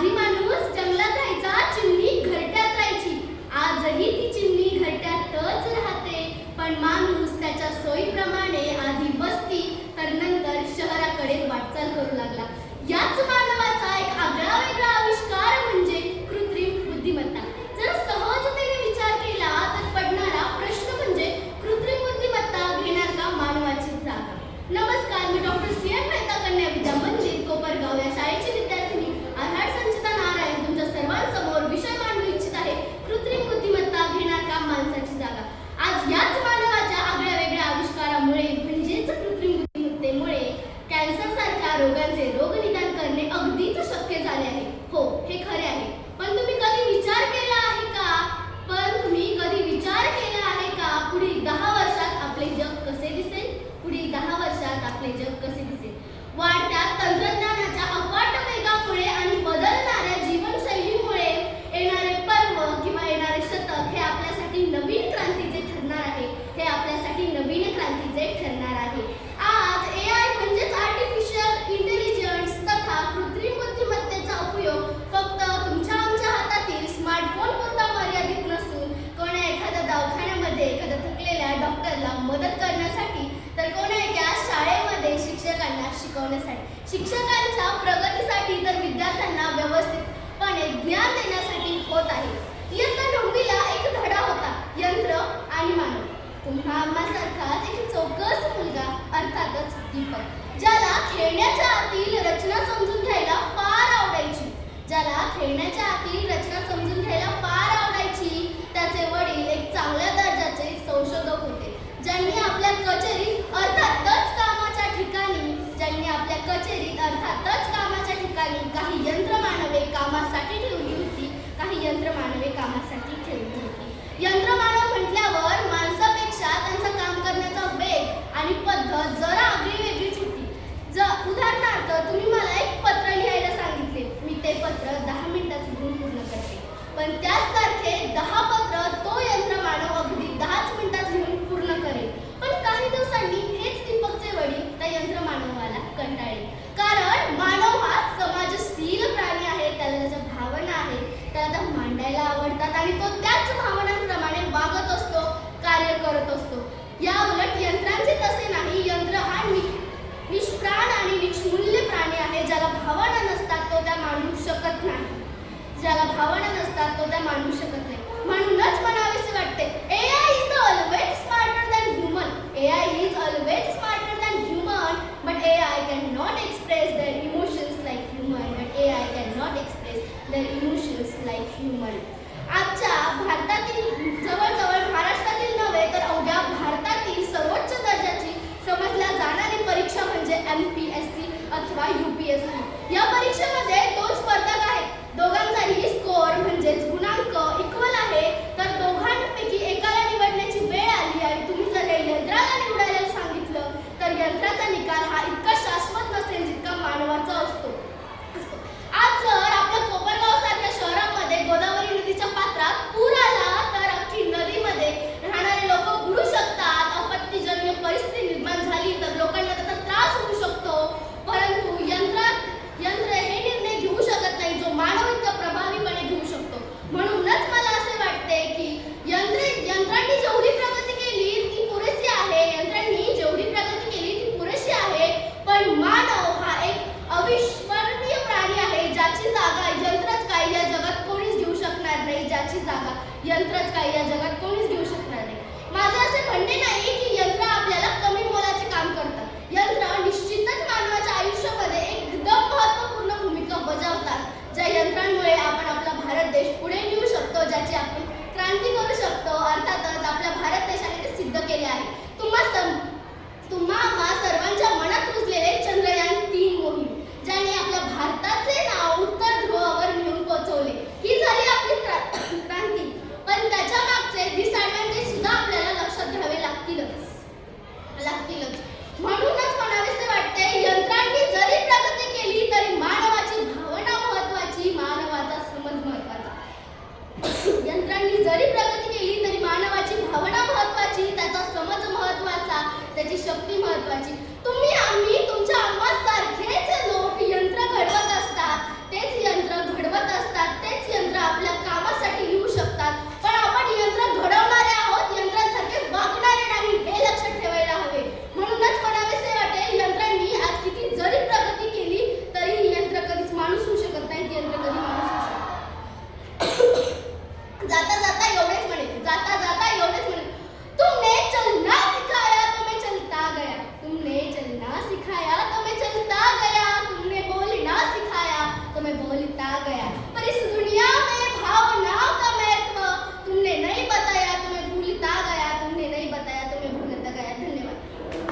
आधी माणूस जंगलात राहायचा, चिमणी घरट्यात राहायची. आजही ती चिमणी घरट्यातच राहते, पण माणूस त्याच्या सोयीप्रमाणे आधी वस्ती तर नंतर शहराकडे वाटचाल करू लागला. याच मानवाचा एक आगळा वेगळा आविष्कार म्हणजे कृत्रिम बुद्धिमत्ता. जर सहजतेने विचार केला तर पडणारा प्रश्न म्हणजे कृत्रिम बुद्धिमत्ता घेणार का मानवाची जागा? नमस्कार, मी डॉक्टर CM मेहता कन्या विद्या मंदिर कोपरगाव या शाळेची विद्यार्थिनी आधार संचिता नारायण तुमच्या सर्वांसमोर विषय मांडू इच्छित आहे, कृत्रिम बुद्धिमत्ता घेणार का माणसाची जागा. आज याच मानवाच्या आगळ्या वेगळ्या आविष्कारामुळे म्हणजेच कृत्रिम बुद्धिमत्तेमुळे कॅन्सर सारख्या रोगांचे रोगनिदान करणे अगदीच शक्य झाले आहे. हो, हे खरे आहे. पण तुम्ही कधी विचार केला आहे का पुढील 10 वर्षात आपले जग कसे दिसेल? पुढील 10 वर्षात आपले जग कसे दिसेल? वाढत्या तंत्रज्ञानाच्या अफाट वेगामुळे आणि बदलणाऱ्या जीवनशैलीमुळे येणारे पर्व किंवा येणारे शतक हे आपल्यासाठी नवीन क्रांतीचे ठरणार आहे. आज AI म्हणजेच आर्टिफिशियल इंटेलिजन्स तथा कृत्रिम बुद्धिमत्तेचा उपयोग फक्त तुमच्या आमच्या हातातील स्मार्टफोन पुरता मर्यादित नसून कोणा एखाद्या दवाखान्यामध्ये एखाद्या थकलेल्या डॉक्टरला मदत करण्यासाठी तर कोणा एका शाळेमध्ये शिक्षकांना शिकवण्यासाठी, शिक्षकांच्या प्रगतीसाठी तर विद्यार्थ्यांना व्यवस्थितपणे ज्ञान देण्यासाठी होत आहे. इयत्ता 9वीला एक धडा होता, यंत्र आणि मानव. तुम्हा आम्हासारखाच एक चौकस मुलगा अर्थातच दीपक, ज्याला खेळण्याच्या आतील रचना समजून घ्यायला फार आवडायची. त्याचे वडील एक चांगल्या दर्जाचे संशोधक होते, ज्यांनी आपल्या कचेरीत अर्थातच कामाच्या ठिकाणी काही यंत्रमानवे कामासाठी ठेवली होती. यंत्रमानव म्हटल्यावर माणसापेक्षा त्यांचं काम करण्याचा वेग आणि पद्धत जरा आगळी वेगळीच होती. उदाहरणार्थ, तुम्ही मला एक पत्र लिहायला सांगितले, मी ते पत्र 10 मिनिटात लिहून पूर्ण करते. पण त्याचसारखे 10 पत्र तो यंत्रमानव अगदी 10च मिनिटात लिहून पूर्ण करेल. पण काही दिवसांनी हेच दीपकचे वडील त्या यंत्रमानवाला कंटाळले. कारण मानव हा समाजशील प्राणी आहे, त्याला त्याच्या भावना आहेत, त्याला त्या मांडायला आवडतात आणि तो त्याच भावनांप्रमाणे वागत असतो, कार्य करत असतो. या उलट यंत्रांचे तसे नाही. यंत्र हा निष्प्राण आणि निष्मूल्य प्राणी आहे. ज्याला भावना नसतात तो त्या मांडू शकत नाही. म्हणूनच म्हणावेसे वाटते, AI is always smarter than human, but AI cannot express their emotions like human. आजच्या भारतातील जवळजवळ महाराष्ट्रातील नव्हे तर अवघ्या भारतातील सर्वोच्च दर्जाची समजल्या जाणारी परीक्षा म्हणजे MPSC अथवा UPSC. या परीक्षेमध्ये 2 स्पर्धक आहेत. दोघांचाही स्कोअर म्हणजेच गुणांक इक्वल आहे. तर दोघांपैकी एकाला निवडण्याची वेळ आली आणि तुम्ही जर हे यंत्राला निवडायला सांगितलं तर यंत्राचा निकाल हा इतका शाश्वत नसेल जितका मानवाचा असतो. आज जर आपल्या कोपरगाव सारख्या शहरामध्ये गोदावरी नदीच्या पात्रात पूर आला तर अख्खी नदीमध्ये राहणारे लोक बुडू शकतात. आपत्तीजन्य परिस्थिती निर्माण झाली तर लोकांना त्याचा त्रास होऊ शकतो. परंतु यंत्र हे निर्णय घेऊ शकत नाही जो मानव इतका प्रभावीपणे घेऊ शकतो. म्हणूनच मला असे वाटते की यंत्रांनी जेवढी प्रगती केली ती पुरेशी आहे. पण मानव जाता जाता एवढेच म्हणेल, जाता